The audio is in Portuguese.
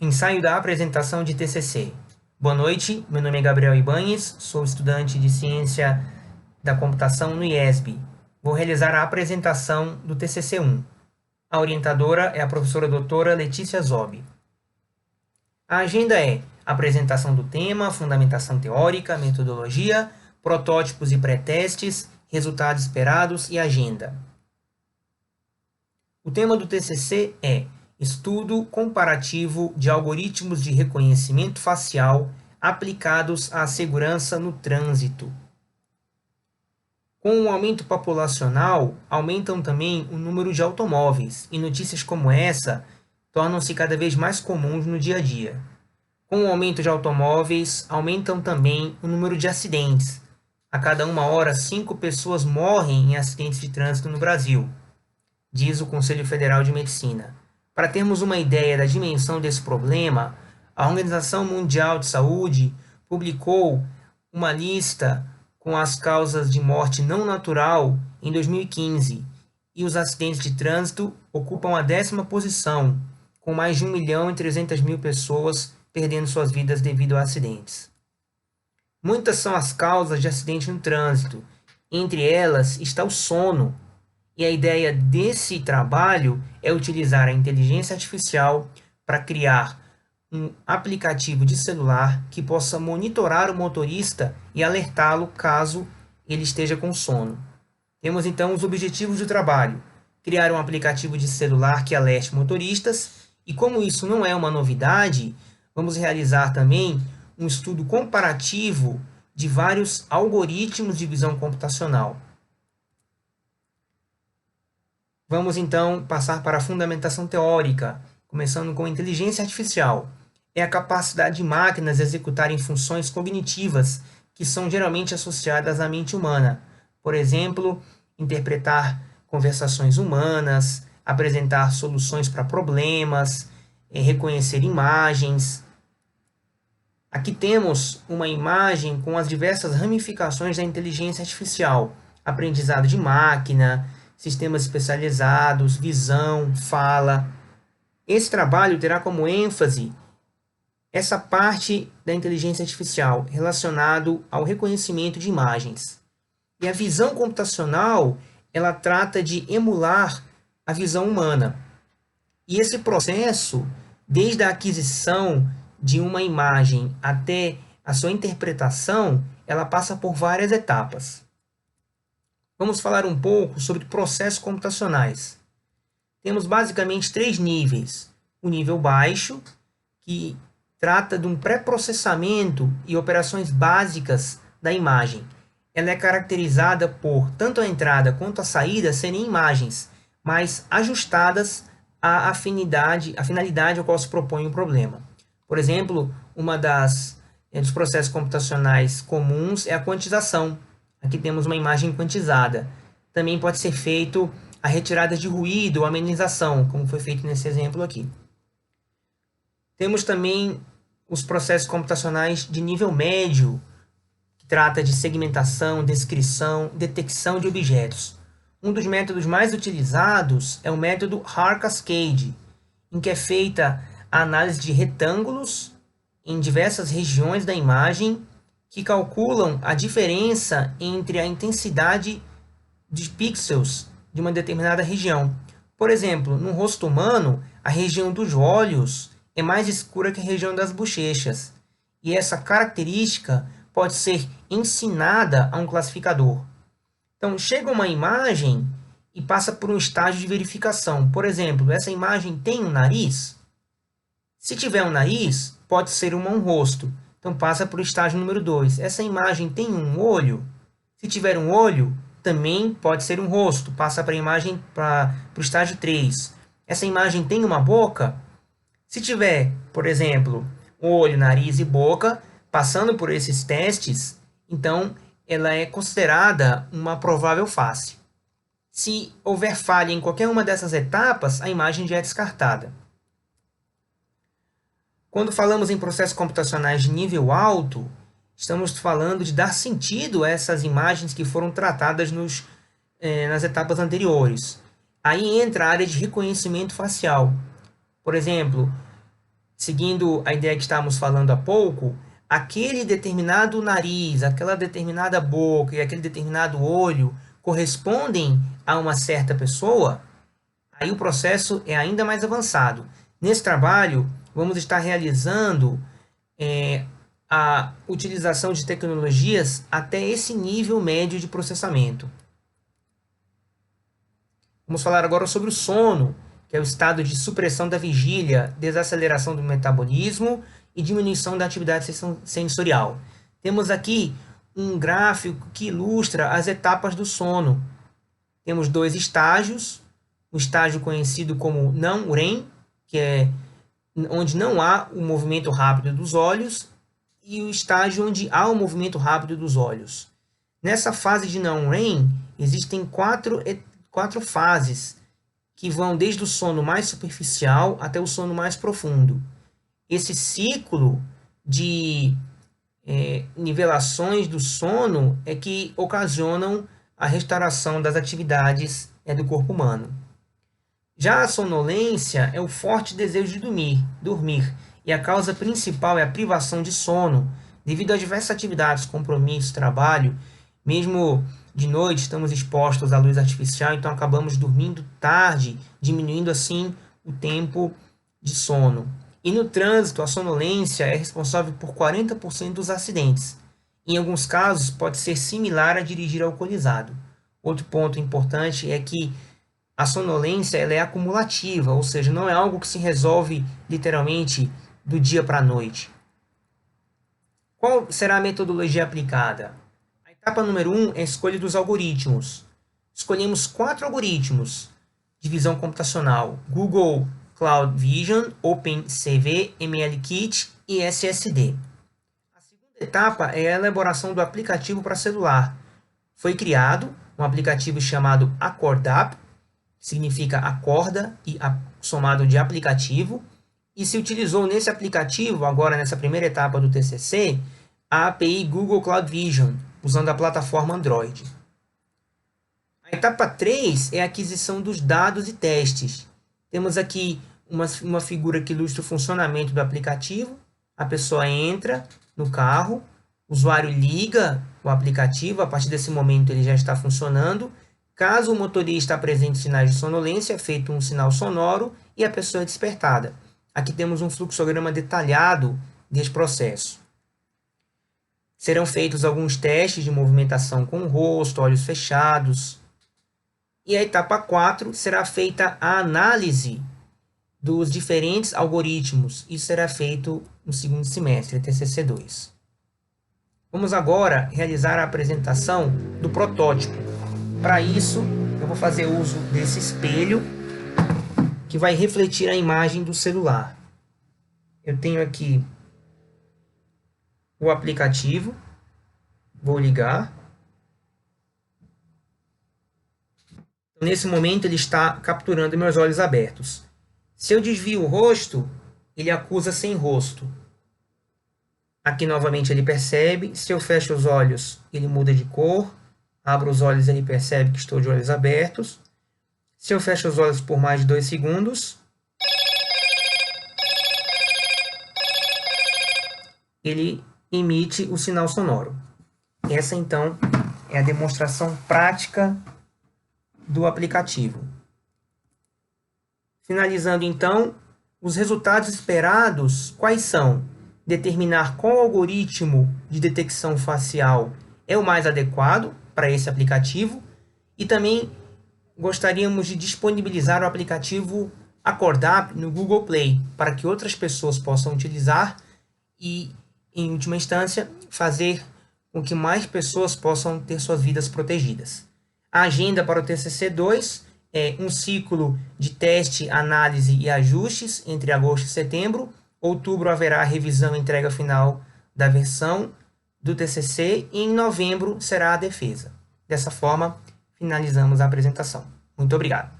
Ensaio da apresentação de TCC. Boa noite, meu nome é Gabriel Ibanhes, sou estudante de Ciência da Computação no IESB. Vou realizar a apresentação do TCC1. A orientadora é a professora doutora Letícia Zobi. A agenda é apresentação do tema, fundamentação teórica, metodologia, protótipos e pré-testes, resultados esperados e agenda. O tema do TCC é Estudo comparativo de algoritmos de reconhecimento facial aplicados à segurança no trânsito. Com o aumento populacional, aumentam também o número de automóveis, e notícias como essa tornam-se cada vez mais comuns no dia a dia. Com o aumento de automóveis, aumentam também o número de acidentes. A cada 1 hora, 5 pessoas morrem em acidentes de trânsito no Brasil, diz o Conselho Federal de Medicina. Para termos uma ideia da dimensão desse problema, a Organização Mundial de Saúde publicou uma lista com as causas de morte não natural em 2015, e os acidentes de trânsito ocupam a 10ª posição, com mais de 1.300.000 pessoas perdendo suas vidas devido a acidentes. Muitas são as causas de acidente no trânsito, entre elas está o sono, e a ideia desse trabalho é utilizar a inteligência artificial para criar um aplicativo de celular que possa monitorar o motorista e alertá-lo caso ele esteja com sono. Temos então os objetivos do trabalho: criar um aplicativo de celular que alerte motoristas, e como isso não é uma novidade, vamos realizar também um estudo comparativo de vários algoritmos de visão computacional. Vamos então passar para a fundamentação teórica, começando com inteligência artificial. É a capacidade de máquinas executarem funções cognitivas que são geralmente associadas à mente humana. Por exemplo, interpretar conversações humanas, apresentar soluções para problemas, reconhecer imagens. Aqui temos uma imagem com as diversas ramificações da inteligência artificial: aprendizado de máquina, sistemas especializados, visão, fala. Esse trabalho terá como ênfase essa parte da inteligência artificial relacionado ao reconhecimento de imagens. E a visão computacional, ela trata de emular a visão humana. E esse processo, desde a aquisição de uma imagem até a sua interpretação, ela passa por várias etapas. Vamos falar um pouco sobre processos computacionais. Temos basicamente 3 níveis. O nível baixo, que trata de um pré-processamento e operações básicas da imagem. Ela é caracterizada por tanto a entrada quanto a saída serem imagens, mas ajustadas à finalidade ao qual se propõe o problema. Por exemplo, dos processos computacionais comuns é a quantização. Aqui temos uma imagem quantizada. Também pode ser feito a retirada de ruído ou amenização, como foi feito nesse exemplo aqui. Temos também os processos computacionais de nível médio, que trata de segmentação, descrição, detecção de objetos. Um dos métodos mais utilizados é o método Haar Cascade, em que é feita a análise de retângulos em diversas regiões da imagem, que calculam a diferença entre a intensidade de pixels de uma determinada região. Por exemplo, no rosto humano, a região dos olhos é mais escura que a região das bochechas, e essa característica pode ser ensinada a um classificador. Então, chega uma imagem e passa por um estágio de verificação. Por exemplo, essa imagem tem um nariz? Se tiver um nariz, pode ser um rosto. Então, passa para o estágio número 2. Essa imagem tem um olho? Se tiver um olho, também pode ser um rosto. Passa para o estágio 3. Essa imagem tem uma boca? Se tiver, por exemplo, olho, nariz e boca, passando por esses testes, então ela é considerada uma provável face. Se houver falha em qualquer uma dessas etapas, a imagem já é descartada. Quando falamos em processos computacionais de nível alto, estamos falando de dar sentido a essas imagens que foram tratadas nas etapas anteriores. Aí entra a área de reconhecimento facial. Por exemplo, seguindo a ideia que estávamos falando há pouco, aquele determinado nariz, aquela determinada boca e aquele determinado olho correspondem a uma certa pessoa, aí o processo é ainda mais avançado. Nesse trabalho, vamos estar realizando a utilização de tecnologias até esse nível médio de processamento. Vamos falar agora sobre o sono, que é o estado de supressão da vigília, desaceleração do metabolismo e diminuição da atividade sensorial. Temos aqui um gráfico que ilustra as etapas do sono. Temos dois estágios, o estágio conhecido como não REM, que é onde não há o movimento rápido dos olhos, e o estágio onde há o movimento rápido dos olhos. Nessa fase de não REM, existem quatro fases, que vão desde o sono mais superficial até o sono mais profundo. Esse ciclo de nivelações do sono é que ocasionam a restauração das atividades do corpo humano. Já a sonolência é o forte desejo de dormir, e a causa principal é a privação de sono, devido a diversas atividades, compromissos, trabalho. Mesmo de noite estamos expostos à luz artificial, então acabamos dormindo tarde, diminuindo assim o tempo de sono. E no trânsito, a sonolência é responsável por 40% dos acidentes. Em alguns casos, pode ser similar a dirigir alcoolizado. Outro ponto importante é que a sonolência ela é acumulativa, ou seja, não é algo que se resolve literalmente do dia para a noite. Qual será a metodologia aplicada? A etapa número 1 é a escolha dos algoritmos. Escolhemos 4 algoritmos de visão computacional: Google Cloud Vision, OpenCV, MLKit e SSD. A segunda etapa é a elaboração do aplicativo para celular. Foi criado um aplicativo chamado AcordApp, que significa acorda e somado de aplicativo, e se utilizou nesse aplicativo, agora nessa primeira etapa do TCC, a API Google Cloud Vision, usando a plataforma Android. A etapa 3 é a aquisição dos dados e testes. Temos aqui uma figura que ilustra o funcionamento do aplicativo. A pessoa entra no carro, o usuário liga o aplicativo, a partir desse momento ele já está funcionando. Caso o motorista apresente sinais de sonolência, é feito um sinal sonoro e a pessoa é despertada. Aqui temos um fluxograma detalhado desse processo. Serão feitos alguns testes de movimentação com o rosto, olhos fechados. E a etapa 4 será feita a análise dos diferentes algoritmos. Isso será feito no segundo semestre, TCC2. Vamos agora realizar a apresentação do protótipo. Para isso, eu vou fazer uso desse espelho que vai refletir a imagem do celular. Eu tenho aqui o aplicativo, vou ligar. Nesse momento ele está capturando meus olhos abertos. Se eu desvio o rosto, ele acusa sem rosto. Aqui novamente ele percebe. Se eu fecho os olhos, ele muda de cor. Abro os olhos, ele percebe que estou de olhos abertos. Se eu fecho os olhos por mais de 2 segundos, ele emite o sinal sonoro. Essa, então, é a demonstração prática do aplicativo. Finalizando, então, os resultados esperados, quais são? Determinar qual algoritmo de detecção facial é o mais adequado para esse aplicativo, e também gostaríamos de disponibilizar o aplicativo AcordApp no Google Play, para que outras pessoas possam utilizar e, em última instância, fazer com que mais pessoas possam ter suas vidas protegidas. A agenda para o TCC2 é um ciclo de teste, análise e ajustes entre agosto e setembro. Outubro haverá a revisão e entrega final da versão do TCC e em novembro será a defesa. Dessa forma, finalizamos a apresentação. Muito obrigado.